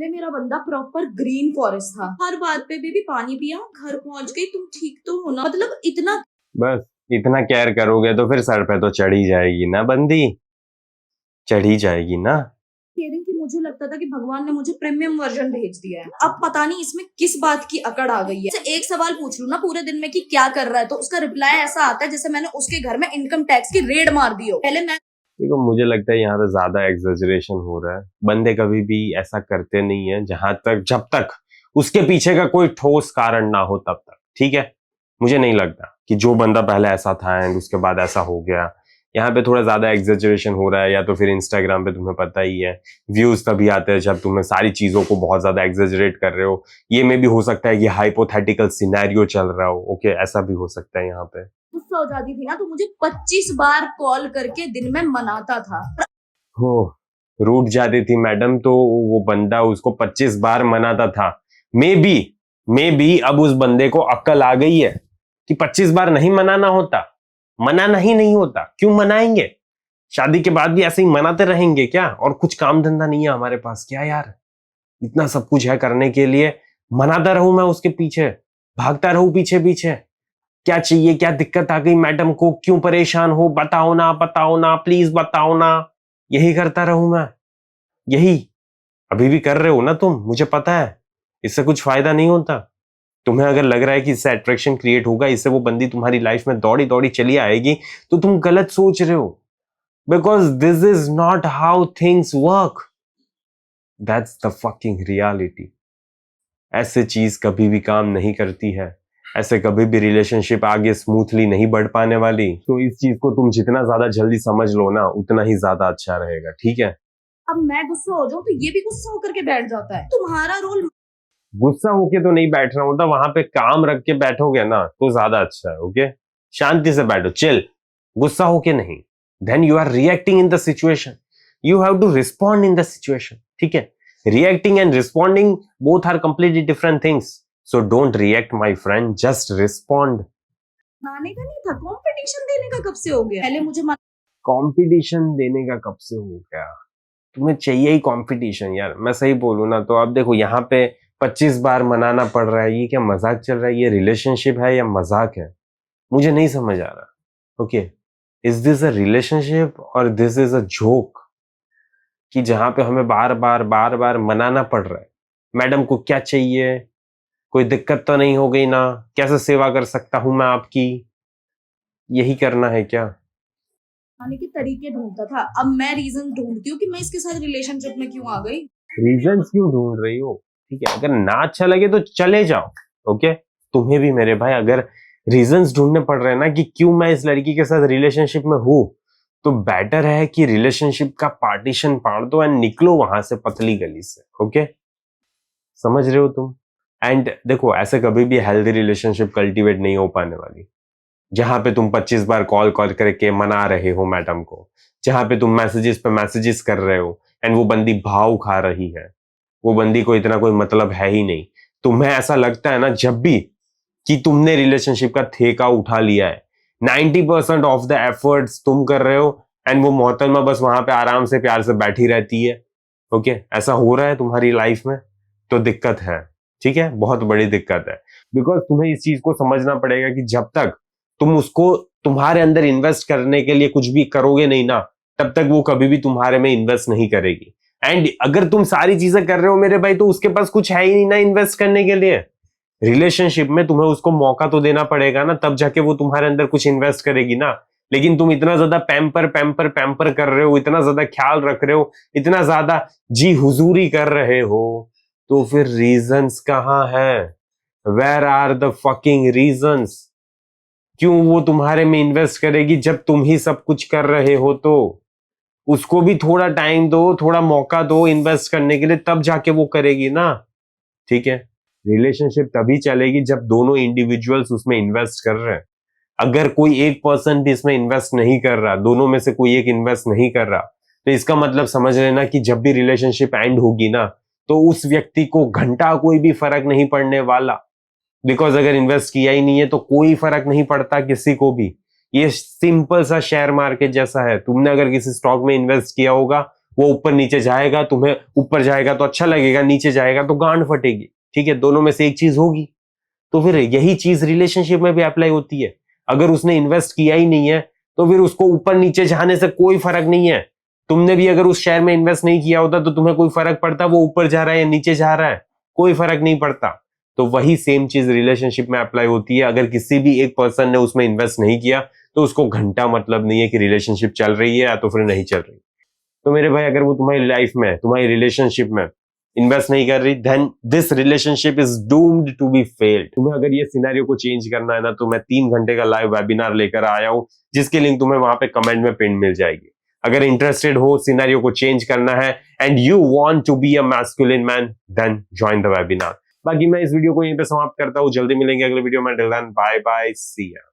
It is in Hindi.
पहले मेरा बंदा प्रॉपर ग्रीन फॉरेस्ट था, हर बात पे बेबी पानी पिया, घर पहुंच गई, तुम ठीक तो हो ना, मतलब इतना। बस इतना केयर करोगे तो फिर सर पे तो चढ़ी जाएगी ना बंदी, चढ़ी जाएगी ना। केयरिंग की मुझे लगता था कि भगवान ने मुझे प्रीमियम वर्जन भेज दिया है। अब पता नहीं इसमें किस बात की अकड़ आ गई है। जैसे एक सवाल पूछ लूं ना पूरे दिन में कि क्या कर रहा है, तो उसका रिप्लाई ऐसा आता है जैसे मैंने उसके घर में इनकम टैक्स की रेड मार दी हो। पहले मैं देखो मुझे लगता है यहाँ पे ज्यादा एग्जेजरेशन हो रहा है। बंदे कभी भी ऐसा करते नहीं है जब तक उसके पीछे का कोई ठोस कारण ना हो तब तक, ठीक है। मुझे नहीं लगता कि जो बंदा पहले ऐसा था एंड उसके बाद ऐसा हो गया। यहाँ पे थोड़ा ज्यादा एग्जेजरेशन हो रहा है, या तो फिर इंस्टाग्राम पे तुम्हें पता ही है व्यूज तभी आते हैं जब तुम्हें सारी चीजों को बहुत ज्यादा एग्जेजरेट कर रहे हो। ये में भी हो सकता है कि हाइपोथेटिकल सिनेरियो चल रहा हो, ओके, ऐसा भी हो सकता है यहाँ पे। गुस्सा हो जाती थी ना तो मुझे 25 बार कॉल करके दिन में मनाता था। हो, रूठ जाती थी मैडम तो वो बंदा उसको 25 बार मनाता था। मे बी अब उस बंदे को अक्ल आ गई है कि 25 बार नहीं मनाना होता, मनाना ही नहीं होता, क्यों मनाएंगे। शादी के बाद भी ऐसे ही मनाते रहेंगे क्या? और कुछ काम धंधा नहीं है हमारे पास क्या यार? इतना सब कुछ है करने के लिए, मनाता रहूं मैं उसके पीछे, भागता रहूं पीछे पीछे। क्या चाहिए, क्या दिक्कत आ गई मैडम को, क्यों परेशान हो, बताओ ना प्लीज बताओ ना। यही करता रहूं मैं, यही अभी भी कर रहे हो ना तुम, मुझे पता है। इससे कुछ फायदा नहीं होता। तुम्हें अगर लग रहा है कि इससे अट्रैक्शन क्रिएट होगा, इससे वो बंदी तुम्हारी लाइफ में दौड़ी दौड़ी चली आएगी, तो तुम गलत सोच रहे हो। Because this is not how things work, that's the fucking reality. ऐसे चीज कभी भी काम नहीं करती है, ऐसे कभी भी रिलेशनशिप आगे स्मूथली नहीं बढ़ पाने वाली। तो इस चीज को तुम जितना ज्यादा जल्दी समझ लो ना, उतना ही ज्यादा अच्छा रहेगा, ठीक है। अब मैं गुस्सा हो जाऊं तो ये भी गुस्सा होकर के बैठ जाता है। तुम्हारा रोल गुस्सा होके तो नहीं बैठना होता, वहां पे काम रख के बैठोगे ना तो ज्यादा अच्छा है, ओके। शांति से बैठो, चिल, गुस्सा होके नहीं। Then you are reacting in the situation, you have to respond in the situation, ठीक है। Reacting and responding both are completely different things. So don't react my friend, just respond. मनाने का नहीं था, कंपटीशन देने का कब से हो गया? पहले मुझे कंपटीशन देने का कब से हो गया? तुम्हें चाहिए ही कंपटीशन यार, मैं सही बोलूं ना तो। अब देखो यहाँ पे 25 बार मनाना पड़ रहा है, ये क्या मजाक चल रहा है? ये रिलेशनशिप है या मजाक है? मुझे नहीं समझ आ रहा। Okay, is this a relationship और दिस इज अ जोक कि जहां पे हमें बार बार मनाना पड़ रहा है? मैडम को क्या चाहिए, कोई दिक्कत तो नहीं हो गई ना, कैसे सेवा कर सकता हूं मैं आपकी, यही करना है क्या? आने के तरीके ढूंढता था। अब मैं रीजन ढूंढती हूँ कि मैं इसके साथ रिलेशनशिप में क्यों आ गई। रीजंस क्यों ढूंढ रही हो? ठीक है, अगर ना अच्छा लगे तो चले जाओ, ओके। तुम्हें भी मेरे भाई अगर रीजंस ढूंढने पड़ रहे हैं ना कि क्यों मैं इस लड़की के साथ रिलेशनशिप में हूं, तो बेटर है कि रिलेशनशिप का पार्टीशन पाड़ दो एंड निकलो वहां से पतली गली से, ओके। समझ रहे हो तुम? एंड देखो ऐसे कभी भी हेल्दी रिलेशनशिप कल्टीवेट नहीं हो पाने वाली, जहां पे तुम 25 बार कॉल कॉल करके मना रहे हो मैडम को, जहां पे तुम मैसेजेस पे मैसेजेस कर रहे हो एंड वो बंदी भाव खा रही है, वो बंदी को इतना कोई मतलब है ही नहीं। तुम्हें ऐसा लगता है ना जब भी कि तुमने रिलेशनशिप का ठेका उठा लिया है, 90% ऑफ द एफर्ट्स तुम कर रहे हो एंड वो मोहतरमा बस वहां पे आराम से प्यार से बैठी रहती है, ओके। ऐसा हो रहा है तुम्हारी लाइफ में तो दिक्कत है, ठीक है, बहुत बड़ी दिक्कत है। बिकॉज तुम्हें इस चीज को समझना पड़ेगा कि जब तक तुम उसको तुम्हारे अंदर इन्वेस्ट करने के लिए कुछ भी करोगे नहीं ना, तब तक वो कभी भी तुम्हारे में इन्वेस्ट नहीं करेगी। एंड अगर तुम सारी चीजें कर रहे हो मेरे भाई, तो उसके पास कुछ है ही नहीं ना इन्वेस्ट करने के लिए। रिलेशनशिप में तुम्हें उसको मौका तो देना पड़ेगा ना, तब जाके वो तुम्हारे अंदर कुछ इन्वेस्ट करेगी ना। लेकिन तुम इतना ज्यादा पैम्पर कर रहे हो, इतना ज्यादा ख्याल रख रहे हो, इतना ज्यादा जी हुजूरी कर रहे हो, तो फिर रीजंस कहाँ है? Where are the fucking reasons? क्यों वो तुम्हारे में इन्वेस्ट करेगी जब तुम ही सब कुछ कर रहे हो? तो उसको भी थोड़ा टाइम दो, थोड़ा मौका दो इन्वेस्ट करने के लिए, तब जाके वो करेगी ना, ठीक है। रिलेशनशिप तभी चलेगी जब दोनों इंडिविजुअल्स उसमें इन्वेस्ट कर रहे हैं। अगर कोई एक पर्सन भी इसमें इन्वेस्ट नहीं कर रहा, दोनों में से कोई एक इन्वेस्ट नहीं कर रहा, तो इसका मतलब समझ लेना कि जब भी रिलेशनशिप एंड होगी ना, तो उस व्यक्ति को घंटा कोई भी फर्क नहीं पड़ने वाला। बिकॉज अगर इन्वेस्ट किया ही नहीं है तो कोई फर्क नहीं पड़ता किसी को भी। ये सिंपल सा शेयर मार्केट जैसा है, तुमने अगर किसी स्टॉक में इन्वेस्ट किया होगा, वो ऊपर नीचे जाएगा, तुम्हें ऊपर जाएगा तो अच्छा लगेगा, नीचे जाएगा तो गांड फटेगी, ठीक है, दोनों में से एक चीज होगी। तो फिर यही चीज रिलेशनशिप में भी अप्लाई होती है। अगर उसने इन्वेस्ट किया ही नहीं है तो फिर उसको ऊपर नीचे जाने से कोई फर्क नहीं है। तुमने भी अगर उस शेयर में इन्वेस्ट नहीं किया होता तो तुम्हें कोई फर्क पड़ता वो ऊपर जा रहा है या नीचे जा रहा है? कोई फर्क नहीं पड़ता। तो वही सेम चीज रिलेशनशिप में अप्लाई होती है। अगर किसी भी एक पर्सन ने उसमें इन्वेस्ट नहीं किया तो उसको घंटा मतलब नहीं है कि रिलेशनशिप चल रही है या तो फिर नहीं चल रही। तो मेरे भाई, अगर वो तुम्हारी लाइफ में, तुम्हारी रिलेशनशिप में इन्वेस्ट नहीं कर रही, then this relationship is doomed to be failed. तुम्हें अगर ये सिनेरियो को चेंज करना है ना, तो मैं 3 घंटे का लाइव वेबिनार लेकर आया हूं, जिसकी लिंक तुम्हें वहां पे कमेंट में पिन मिल जाएगी। अगर इंटरेस्टेड हो सिनेरियो को चेंज करना है and you want to be a masculine man, then join the webinar. बाकी मैं इस वीडियो को यहीं पे समाप्त करता हूं। जल्दी मिलेंगे अगले वीडियो में। टिल देन बाय बाय, सी या।